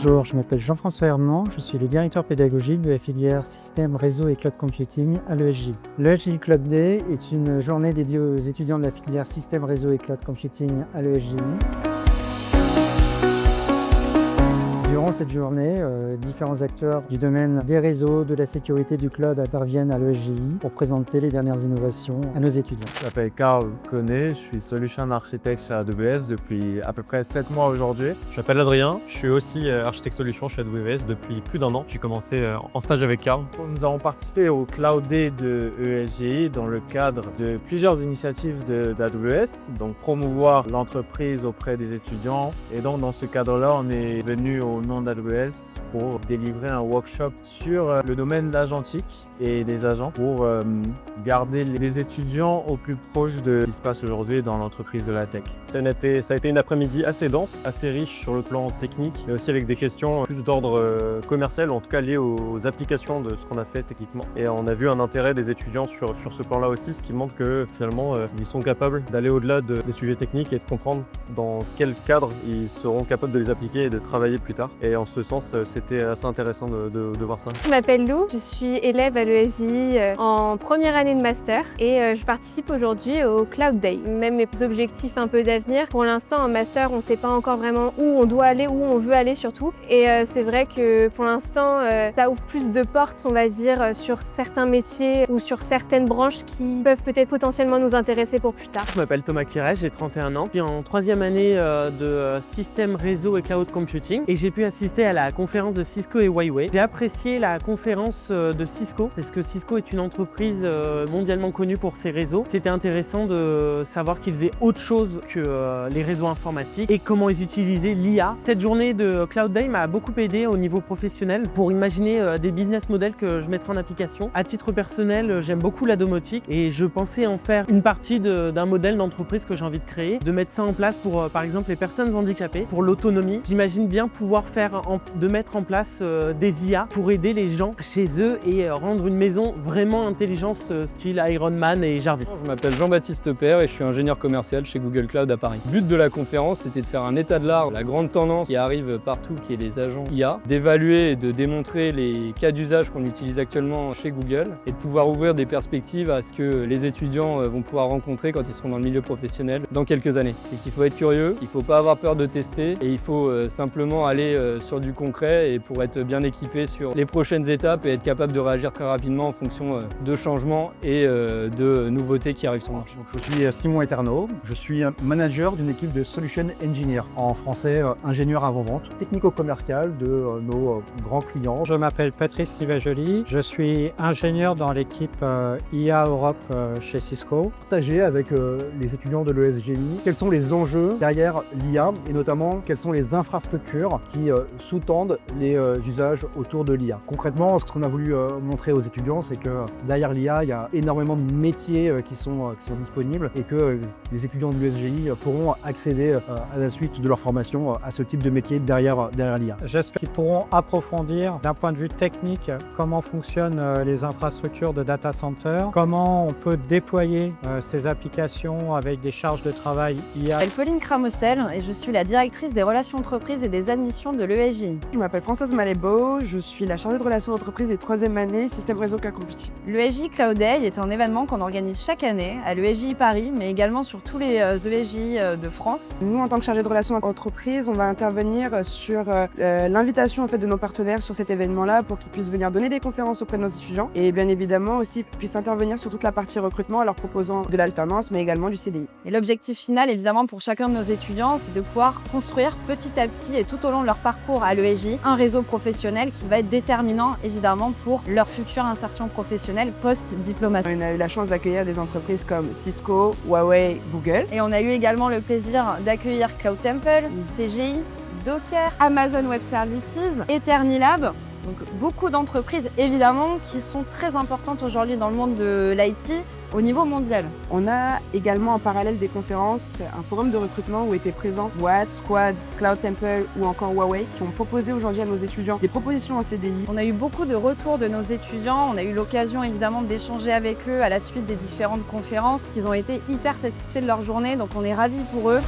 Bonjour, je m'appelle Jean-François Hermand, je suis le directeur pédagogique de la filière Système, Réseau et Cloud Computing à l'ESJ. L'ESJ Cloud Day est une journée dédiée aux étudiants de la filière Système, Réseau et Cloud Computing à l'ESJ. Durant cette journée, différents acteurs du domaine des réseaux, de la sécurité du cloud interviennent à l'ESJI pour présenter les dernières innovations à nos étudiants. Je m'appelle Carl Koné, je suis Solution Architect chez AWS depuis à peu près 7 mois aujourd'hui. Je m'appelle Adrien, je suis aussi architecte solution chez AWS depuis plus d'1 an. J'ai commencé en stage avec Carl. Nous avons participé au Cloud Day de ESJI dans le cadre de plusieurs initiatives d'AWS, donc promouvoir l'entreprise auprès des étudiants. Et donc dans ce cadre-là, on est venu au nom d'AWS pour délivrer un workshop sur le domaine de l'agentique et des agents pour garder les étudiants au plus proche de ce qui se passe aujourd'hui dans l'entreprise de la tech. Ça a été une après-midi assez dense, assez riche sur le plan technique, mais aussi avec des questions plus d'ordre commercial, en tout cas liées aux applications de ce qu'on a fait techniquement. Et on a vu un intérêt des étudiants sur ce plan-là aussi, ce qui montre que finalement ils sont capables d'aller au-delà des sujets techniques et de comprendre dans quel cadre ils seront capables de les appliquer et de travailler plus tard. Et en ce sens, c'était assez intéressant de voir ça. Je m'appelle Lou, je suis élève à l'ESJI en première année de master et je participe aujourd'hui au Cloud Day. Même mes objectifs un peu d'avenir. Pour l'instant, en master, on ne sait pas encore vraiment où on doit aller, où on veut aller surtout. Et c'est vrai que pour l'instant, ça ouvre plus de portes, on va dire, sur certains métiers ou sur certaines branches qui peuvent peut-être potentiellement nous intéresser pour plus tard. Je m'appelle Thomas Kirège, j'ai 31 ans. Je suis en troisième année de système réseau et cloud computing et j'ai pu assister à la conférence de Cisco et Huawei. J'ai apprécié la conférence de Cisco parce que Cisco est une entreprise mondialement connue pour ses réseaux. C'était intéressant de savoir qu'ils faisaient autre chose que les réseaux informatiques et comment ils utilisaient l'IA. Cette journée de Cloud Day m'a beaucoup aidé au niveau professionnel pour imaginer des business models que je mettrai en application. À titre personnel, j'aime beaucoup la domotique et je pensais en faire une partie d'un modèle d'entreprise que j'ai envie de créer, de mettre ça en place pour par exemple les personnes handicapées, pour l'autonomie. J'imagine bien pouvoir mettre en place des IA pour aider les gens chez eux et rendre une maison vraiment intelligente style Iron Man et Jarvis. Je m'appelle Jean-Baptiste Père et je suis ingénieur commercial chez Google Cloud à Paris. Le but de la conférence, c'était de faire un état de l'art, la grande tendance qui arrive partout, qui est les agents IA, d'évaluer et de démontrer les cas d'usage qu'on utilise actuellement chez Google et de pouvoir ouvrir des perspectives à ce que les étudiants vont pouvoir rencontrer quand ils seront dans le milieu professionnel dans quelques années. C'est qu'il faut être curieux, il ne faut pas avoir peur de tester et il faut simplement aller sur du concret et pour être bien équipé sur les prochaines étapes et être capable de réagir très rapidement en fonction de changements et de nouveautés qui arrivent sur le marché. Je suis Simon Eterno, je suis manager d'une équipe de Solution Engineer, en français ingénieur avant-vente, technico-commercial de nos grands clients. Je m'appelle Patrice Sivajoli, je suis ingénieur dans l'équipe IA Europe chez Cisco. Partager avec les étudiants de l'ESJI quels sont les enjeux derrière l'IA et notamment quelles sont les infrastructures qui sous-tendent les usages autour de l'IA. Concrètement, ce qu'on a voulu montrer aux étudiants, c'est que derrière l'IA, il y a énormément de métiers qui sont disponibles et que les étudiants de l'ESJI pourront accéder à la suite de leur formation à ce type de métier derrière l'IA. J'espère qu'ils pourront approfondir d'un point de vue technique comment fonctionnent les infrastructures de data center, comment on peut déployer ces applications avec des charges de travail IA. Je m'appelle Pauline Cramocel et je suis la directrice des relations entreprises et des admissions de l'ESJI. Je m'appelle Françoise Malébo, je suis la chargée de relations entreprises et troisième année système réseau cloud computing. L'ESJI Cloud Day est un événement qu'on organise chaque année à l'ESJI Paris, mais également sur tous les ESJI de France. Nous, en tant que chargée de relations entreprises, on va intervenir sur l'invitation en fait, de nos partenaires sur cet événement-là pour qu'ils puissent venir donner des conférences auprès de nos étudiants et bien évidemment aussi puissent intervenir sur toute la partie recrutement en leur proposant de l'alternance mais également du CDI. Et l'objectif final, évidemment, pour chacun de nos étudiants, c'est de pouvoir construire petit à petit et tout au long de leur parcours à l'ESJI un réseau professionnel qui va être déterminant évidemment pour leur future insertion professionnelle post-diplomation. On a eu la chance d'accueillir des entreprises comme Cisco, Huawei, Google. Et on a eu également le plaisir d'accueillir Cloud Temple, CGI, Docker, Amazon Web Services, Eternilab. Donc beaucoup d'entreprises évidemment qui sont très importantes aujourd'hui dans le monde de l'IT au niveau mondial. On a également en parallèle des conférences, un forum de recrutement où étaient présents Watt, Squad, Cloud Temple ou encore Huawei qui ont proposé aujourd'hui à nos étudiants des propositions en CDI. On a eu beaucoup de retours de nos étudiants, on a eu l'occasion évidemment d'échanger avec eux à la suite des différentes conférences. Ils ont été hyper satisfaits de leur journée, donc on est ravis pour eux.